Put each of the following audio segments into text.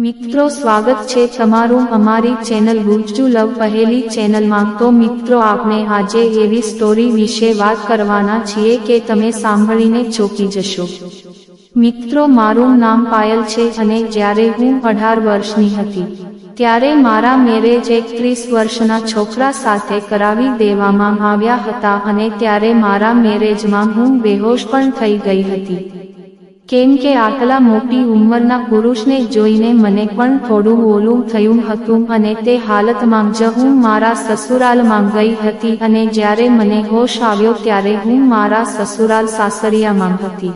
મિત્રો સ્વાગત છે તમારું અમારી ચેનલ ગુજ્જુ લવ પહેલી ચેનલમાં। તો મિત્રો આપણે આજે એવી સ્ટોરી વિશે વાત કરવાના છીએ કે તમે સાંભળીને ચોંકી જશો। મિત્રો મારું નામ પાયલ છે અને જ્યારે હું 18 વર્ષની હતી ત્યારે મારા મેરેજ એક 30 વર્ષના છોકરા સાથે કરાવી દેવામાં આવ્યા હતા અને ત્યારે મારા મેરેજમાં હું બેહોશ પણ થઈ ગઈ હતી। કેમ કે આટલા મોટી ઉંમરના પુરુષને જોઈને મને પણ થોડું ઓલું થયું હતું અને તે હાલતમાં જ હું મારા સસુરાલમાં ગઈ હતી અને જ્યારે મને હોશ આવ્યો ત્યારે હું મારા સસુરાલ સાસરિયામાં હતી।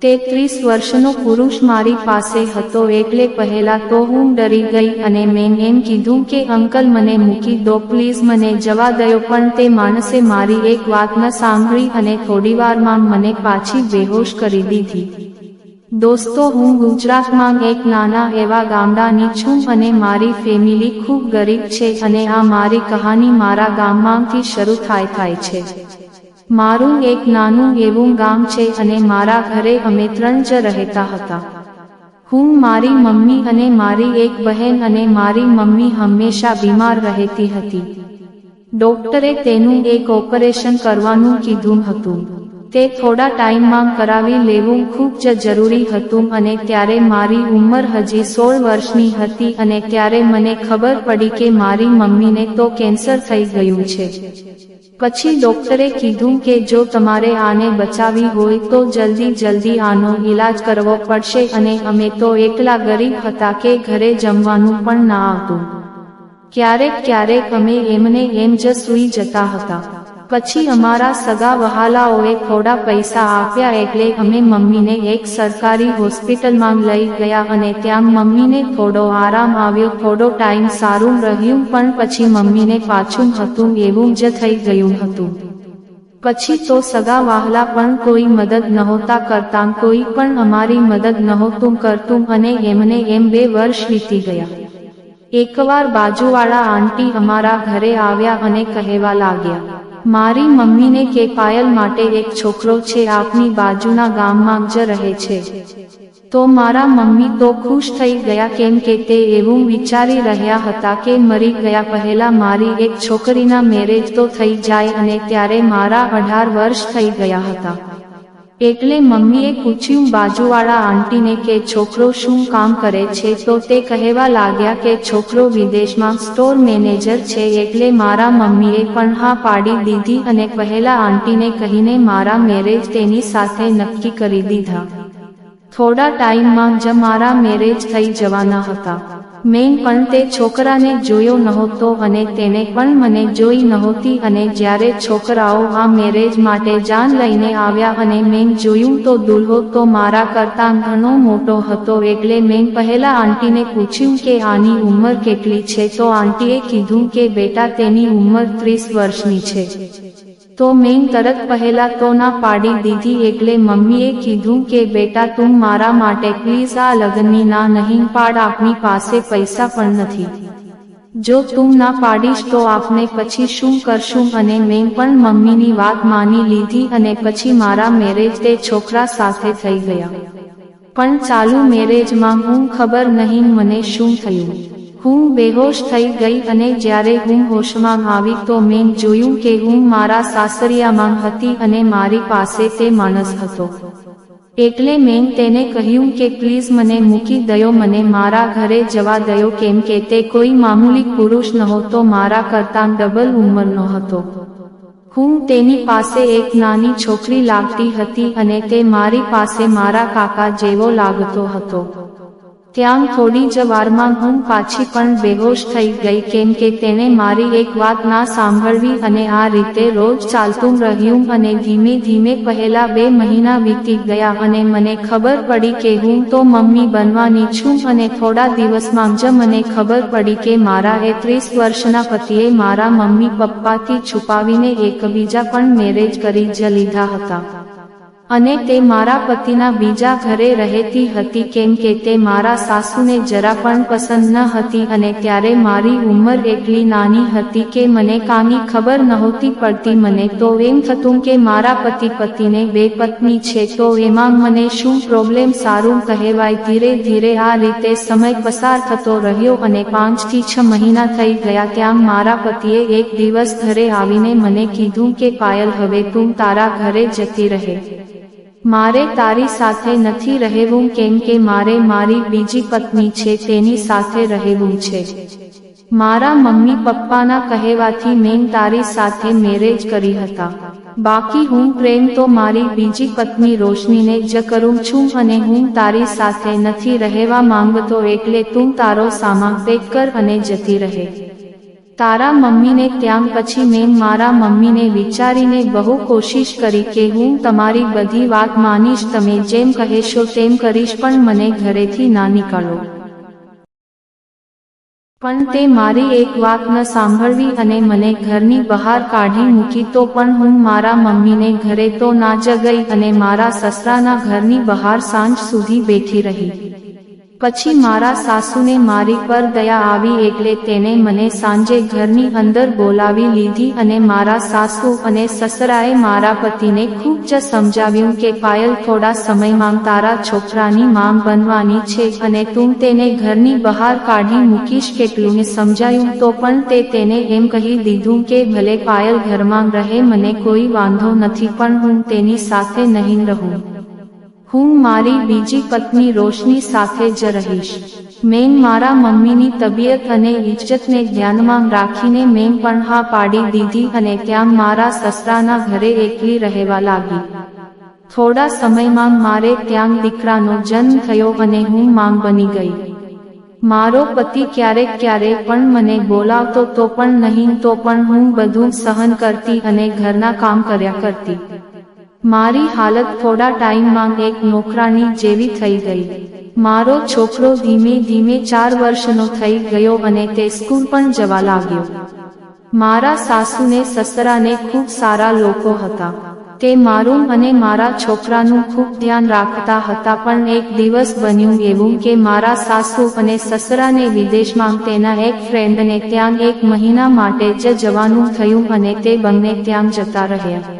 તે 30 વર્ષનો પુરુષ મારી પાસે હતો એટલે પહેલા તો હું ડરી ગઈ અને મેં એમ કીધું કે અંકલ મને મૂકી દો પ્લીઝ, મને જવા દો, પણ તે માણસે મારી એક વાત ન સાંભળી અને થોડીવારમાં મને પાછી બેહોશ કરી દીધી। દોસ્તો હું ગુજરાતમાં એક નાના એવા ગામડાની છું અને મારી ફેમિલી ખૂબ ગરીબ છે અને આ મારી કહાની મારા ગામમાંથી શરૂ થાય છે। મારું એક નાનું એવું ગામ છે અને મારા ઘરે અમે 3 જ રહેતા હતા। હું, મારી મમ્મી અને મારી એક બહેન, અને મારી મમ્મી હંમેશા બીમાર રહેતી હતી। ડોક્ટરે તેનું એક ઓપરેશન કરવાનું કીધું હતું। તે થોડા ટાઈમમાં કરાવી લેવું ખૂબ જ જરૂરી હતું અને ત્યારે મારી ઉંમર હજી 16 વર્ષની હતી અને ત્યારે મને ખબર પડી કે મારી મમ્મીને તો કેન્સર થઈ ગયું છે। પછી ડોક્ટરે કીધું કે જો તમારે આને બચાવી હોય તો જલ્દી આનો ઈલાજ કરવો પડશે અને અમે તો એકલા ગરીબ હતા કે ઘરે જમવાનું પણ ના આવતું। ક્યારેક અમે એમને એમ જ સૂઈ જતા હતા। પછી અમારા સગા વહાલાઓએ થોડા પૈસા આપ્યા એટલે અમે મમ્મીને એક સરકારી હોસ્પિટલમાં લઈ ગયા અને ત્યાં મમ્મીને થોડો આરામ આવ્યો। થોડો ટાઈમ સારું રહ્યું પણ પછી મમ્મીને પાછું હતું એવું જ થઈ ગયું હતું। પછી તો સગા વહાલા પણ કોઈ મદદ નહોતા કરતા, કોઈ પણ અમારી મદદ નહોતું કરતું અને એમને એમ 2 વર્ષ વીતી ગયા। એકવાર બાજુવાળા આંટી અમારા ઘરે આવ્યા અને કહેવા લાગ્યા મારી મમ્મીને કે પાયલ માટે એક છોકરો છે, આપની બાજુના ગામમાં જ રહે છે। તો મારા મમ્મી તો ખુશ થઈ ગયા કેમ કે તે એવું વિચારી રહ્યા હતા કે મરી ગયા પહેલા મારી એક છોકરીના મેરેજ તો થઈ જાય અને ત્યારે મારા 18 વર્ષ થઈ ગયા હતા। એટલે મમ્મીએ પૂછ્યું બાજુવાળા આંટીને કે છોકરો શું કામ કરે છે? તો તે કહેવા લાગ્યા કે છોકરો વિદેશમાં સ્ટોર મેનેજર છે। એટલે મારા મમ્મીએ પણ હા પાડી દીધી અને પહેલા આંટીને કહીને મારા મેરેજ તેની સાથે નક્કી કરી દીધા। થોડા ટાઈમમાં જ મારા મેરેજ થઈ જવાના હતા। મેં પણ તે છોકરાને જોયો નહોતો અને તેને પણ મને જોઈ નહોતી અને જ્યારે છોકરાઓ આ મેરેજ માટે જાન લઈને આવ્યા અને મેં જોયું તો દુલ્હો તો મારા કરતાં ઘણો મોટો હતો। એટલે મેં પહેલા આંટીને પૂછ્યું કે આની ઉંમર કેટલી છે? તો આંટીએ કીધું કે બેટા તેની ઉંમર 30 વર્ષની છે। તો મેં તરત પહેલા તો ના પાડી દીધી। એટલે મમ્મીએ કીધું કે બેટા તું મારા માટે પ્લીઝ આ લગ્નની ના નહીં પાડ, આપની પાસે પૈસા પણ નથી, જો તું ના પાડીશ તો આપણે પછી શું કરશું? અને મેં પણ મમ્મીની વાત માની લીધી અને પછી મારા મેરેજ તે છોકરા સાથે થઈ ગયા। પણ ચાલુ મેરેજમાં હું ખબર નહીં મને શું થયું, હું બેહોશ થઈ ગઈ અને જ્યારે હું હોશમાં આવી તો મેં જોયું કે હું મારા સાસરિયામાં હતી અને મારી પાસે તે માણસ હતો। એટલે મેં તેને કહ્યું કે પ્લીઝ મને મૂકી દો, મને મારા ઘરે જવા દો, કેમ કે તે કોઈ મામૂલી પુરુષ નહોતો, મારા કરતાં ડબલ ઉંમરનો હતો। હું તેની પાસે એક નાની છોકરી લાગતી હતી અને તે મારી પાસે મારા કાકા જેવો લાગતો હતો। ત્યાં થોડી જ વારમાં હું પાછી પણ બેહોશ થઈ ગઈ કેમ કે તેને મારી એક વાત ના સાંભળવી અને આ રીતે રોજ ચાલતું રહ્યું અને ધીમે પહેલા 2 મહિના વીતી ગયા અને મને ખબર પડી કે હું તો મમ્મી બનવાની છું અને થોડા દિવસમાં જ મને ખબર પડી કે મારા એ 30 વર્ષના પતિએ મારા મમ્મી પપ્પાથી છુપાવીને એકબીજા પણ મેરેજ કરી જ લીધા હતા। અને તે મારા પતિના બીજા ઘરે રહેતી હતી કેમ કે તે મારા સાસુને જરા પણ પસંદ ન હતી અને ત્યારે મારી ઉંમર એટલી નાની હતી કે મને કાંઈ ખબર નહોતી પડતી. મને તો એમ થતું કે મારા પતિને બે પત્ની છે તો એમાં મને શું પ્રોબ્લેમ, સારું કહેવાય. ધીરે ધીરે આ રીતે સમય પસાર થતો રહ્યો અને 5 થી 6 મહિના થઈ ગયા. ત્યાં મારા પતિએ એક દિવસ ઘરે આવીને મને કીધું કે પાયલ, હવે તું તારા ઘરે જતી રહે. મારે તારી સાથે નથી રહેવું કેમ કે મારે મારી બીજી પત્ની છે તેની સાથે રહેવું છે. મારા મમ્મી પપ્પાના કહેવાથી મેં તારી સાથે મેરેજ કરી હતા. બાકી હું પ્રેમ તો મારી બીજી પત્ની રોશનીને જ કરું છું અને હું તારી સાથે નથી રહેવા માંગતો, એટલે તું તારો સામાન પેક કર અને જતી રહે તારા મમ્મીને. ત્યાં પછી મેં મારા મમ્મીને વિચારીને બહુ કોશિશ કરી કે હું તમારી બધી વાત માનીશ, તમે જેમ કહેશો તેમ કરીશ, પણ મને ઘરેથી ના નીકળો. પણ તે મારી એક વાત ન સાંભળવી અને મને ઘરની બહાર કાઢી મૂકી. તો પણ હું મારા મમ્મીને ઘરે તો ના જ ગઈ અને મારા સસરાના ઘરની બહાર સાંજ સુધી બેઠી રહી. પછી મારા સાસુને મારી પર દયા આવી એટલે તેને મને સાંજે ઘરની અંદર બોલાવી લીધી અને મારા સાસુ અને સસરાએ મારા પતિને ખૂબ જ સમજાવ્યું કે પાયલ, થોડા સમયમાં તારા છોકરાની માંગ બનવાની છે અને તું તેને ઘરની બહાર કાઢી મૂકીશ. કેટલું સમજાયું તો પણ તેને એમ કહી દીધું કે ભલે પાયલ ઘરમાં રહે, મને કોઈ વાંધો નથી, પણ હું તેની સાથે નહીં રહું. હું મારી બીજી પત્ની રોશની સાથે જ રહીશ. મેં મારા મમ્મીની તબિયત અને ઇજ્જતને ધ્યાનમાં રાખીને મેં પણ હા પાડી દીધી અને ત્યાં મારા સસરાના ઘરે એકલી રહેવા લાગી. થોડા સમયમાં મારે ત્યાં દીકરાનો જન્મ થયો અને હું માંગ બની ગઈ. મારો પતિ ક્યારેક પણ મને બોલાવતો તો પણ નહીં, તો પણ હું બધું સહન કરતી અને ઘરના કામ કર્યા કરતી. મારી હાલત થોડા ટાઈમમાં એક નોકરાણી જેવી થઈ ગઈ. મારો છોકરો ધીમે ધીમે 4 વર્ષનો થઈ ગયો અને તે સ્કૂલ પણ જવા લાગ્યો. મારા સાસુને સસરાને ખૂબ સારા લોકો હતા. તે મારું અને મારા છોકરાનું ખૂબ ધ્યાન રાખતા હતા. પણ એક દિવસ બન્યું એવું કે મારા સાસુ અને સસરાને વિદેશમાં તેના એક ફ્રેન્ડને ત્યાં 1 મહિના માટે જ જવાનું થયું અને તે બંને ત્યાં જતા રહ્યા.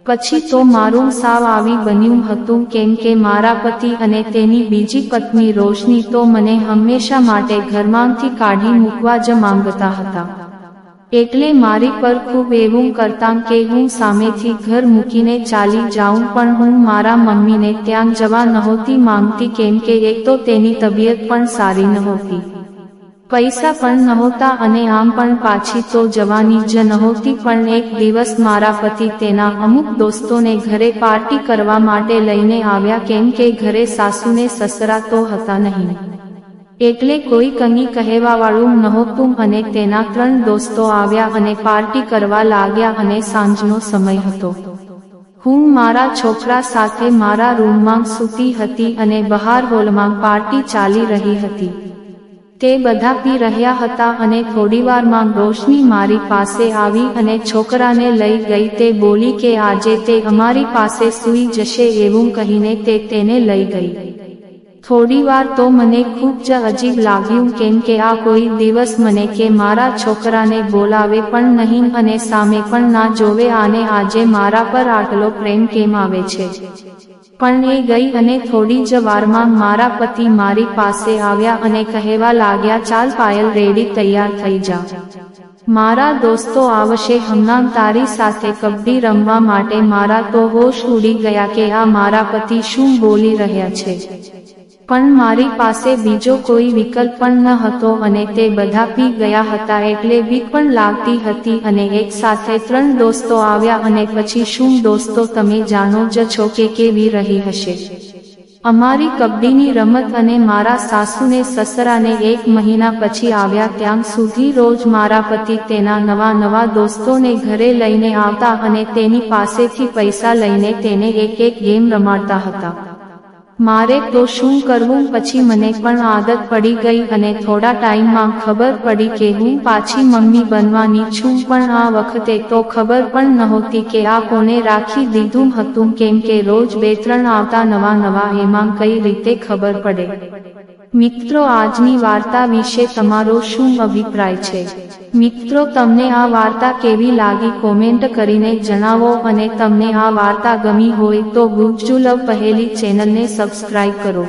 પછી તો મારું સાવ આવી બન્યું હતું કેમ કે મારા પતિ અને તેની બીજી પત્ની રોશની તો મને હંમેશા માટે ઘરમાંથી કાઢી મૂકવા જ માંગતા હતા. એટલે મારી પર ખૂબ એવું કરતા કે હું સામેથી ઘર મૂકીને ચાલી જાઉં, પણ હું મારા મમ્મીને ત્યાં જવા નહોતી માંગતી કેમ કે એક તો તેની તબિયત પણ સારી નહોતી, પૈસા પણ નહોતા અને આમ પણ પાછી તો જવાની જ નહોતી. પણ એક દિવસ મારા પતિ તેના અમુક દોસ્તોને ઘરે પાર્ટી કરવા માટે લઈને આવ્યા કેમ કે ઘરે સાસુને સસરા તો હતા નહીં, એટલે કોઈ કંઈ કહેવાવાળું નહોતું અને તેના 3 દોસ્તો આવ્યા અને પાર્ટી કરવા લાગ્યા અને સાંજનો સમય હતો. હું મારા છોકરા સાથે મારા રૂમમાં સૂતી હતી અને બહાર હોલમાં પાર્ટી ચાલી રહી હતી. તે બધા પી રહ્યા હતા અને થોડીવારમાં રોશની મારી પાસે આવી અને છોકરાને લઈ ગઈ. તે બોલી કે આજે તે અમારી પાસે સૂઈ જશે એવું કહીને તે તેને લઈ ગઈ. થોડીવાર તો મને ખૂબ જ અજીબ લાગ્યું કેમ કે આ કોઈ દિવસ મને કે મારા છોકરાને બોલાવે પણ નહીં અને સામે પણ ના જોવે, આને આજે મારા પર આટલો પ્રેમ કેમ આવે છે. પણ એ ગઈ અને થોડી જ વારમાં મારા પતિ મારી પાસે આવ્યા અને કહેવા લાગ્યા, ચાલ પાયલ, રેડી તૈયાર થઈ જા, મારા દોસ્તો આવશે હમણાં તારી સાથે કબડ્ડી રમવા માટે. મારા તો હોશ ઉડી ગયા કે આ મારા પતિ શું બોલી રહ્યા છે. પણ મારી પાસે બીજો કોઈ વિકલ્પ પણ ન હતો અને તે બધા પી ગયા હતા એટલે બીક પણ લાગતી હતી અને એક સાથે 3 દોસ્તો આવ્યા અને પછી શું દોસ્તો, તમે જાણો જ છો કે કેવી રહી હશે અમારી કબડ્ડીની રમત. અને મારા સાસુને સસરાને 1 મહિના પછી આવ્યા ત્યાં સુધી રોજ મારા પતિ તેના નવા દોસ્તોને ઘરે લઈને આવતા અને તેની પાસેથી પૈસા લઈને તેને એક ગેમ રમાડતા હતા. મારે તો શું કરવું? પછી મને પણ આદત પડી ગઈ અને થોડા ટાઈમમાં ખબર પડી કે હું પાછી મમ્મી બનવાની છું. પણ આ વખતે તો ખબર પણ નહોતી કે આ કોને રાખી દીધું હતું, કેમ કે રોજ 2-3 આવતા નવા એમાં કઈ રીતે ખબર પડે? મિત્રો, આજની વાર્તા વિશે તમારો શું અભિપ્રાય છે? મિત્રો, તમને આ વાર્તા કેવી લાગી કોમેન્ટ કરીને જણાવો અને તમને આ વાર્તા ગમી હોય તો ગુજ્જુ લવ પહેલી ચેનલને સબસ્ક્રાઇબ કરો.